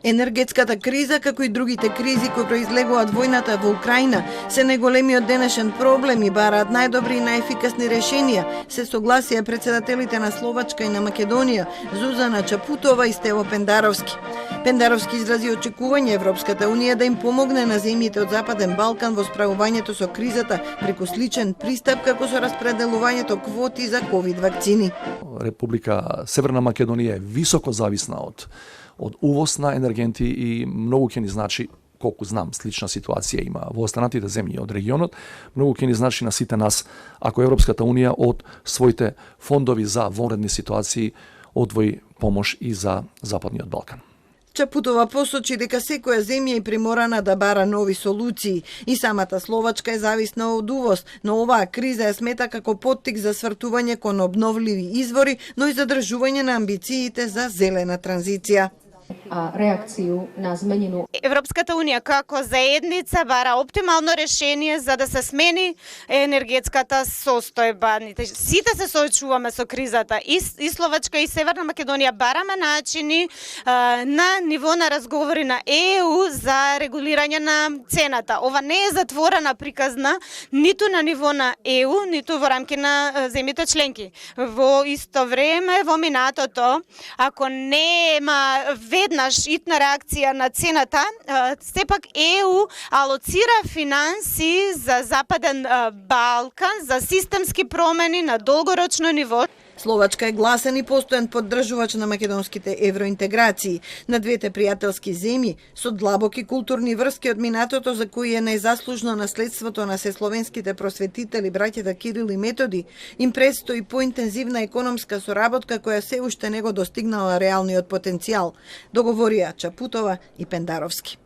Енергетската криза, како и другите кризи кои произлегуваат војната во Украина, се најголемиот денешен проблем и бараат најдобри и најефикасни решенија, се согласија председателите на Словачка и на Македонија, Зузана Чапутова и Стево Пендаровски. Пендаровски изрази очекување Европската Унија да им помогне на земјите од Западен Балкан во справувањето со кризата преку сличен пристап како со распределувањето квоти за ковид вакцини. Република Северна Македонија е високо зависна од увоз на енергенти и многу ќе ни значи, колку знам, слична ситуација има во останатите земји од регионот, многу ќе ни значи на сите нас ако Европската Унија од своите фондови за вонредни ситуации одвои помош и за Западниот Балкан. Чапутова посочи дека секоја земја е приморана да бара нови солуции и самата Словачка е зависна од увоз, но оваа криза ја смета како поттик за свртување кон обновливи извори, но и задржување на амбициите за зелена транзиција. Реакцију на зменену. Европската Унија како заедница бара оптимално решение за да се смени енергетската состојба. Сите се соочуваме со кризата. И Словачка и Северна Македонија бараме начини на ниво на разговори на ЕУ за регулирање на цената. Ова не е затворена приказна ниту на ниво на ЕУ, ниту во рамки на земјите членки. Во исто време, во минатото, ако нема веднаш итна реакција на цената, сепак ЕУ алоцира финанси за Западен Балкан, за системски промени на долгорочно ниво. Словачка е гласен и постојан поддржувач на македонските евроинтеграции. На двете пријателски земји, со длабоки културни врски од минатото за кои е најзаслужно наследството на сесловенските просветители браќата Кирил и Методи, им предстои поинтензивна економска соработка која се уште не го достигнала реалниот потенцијал, договорија Чапутова и Пендаровски.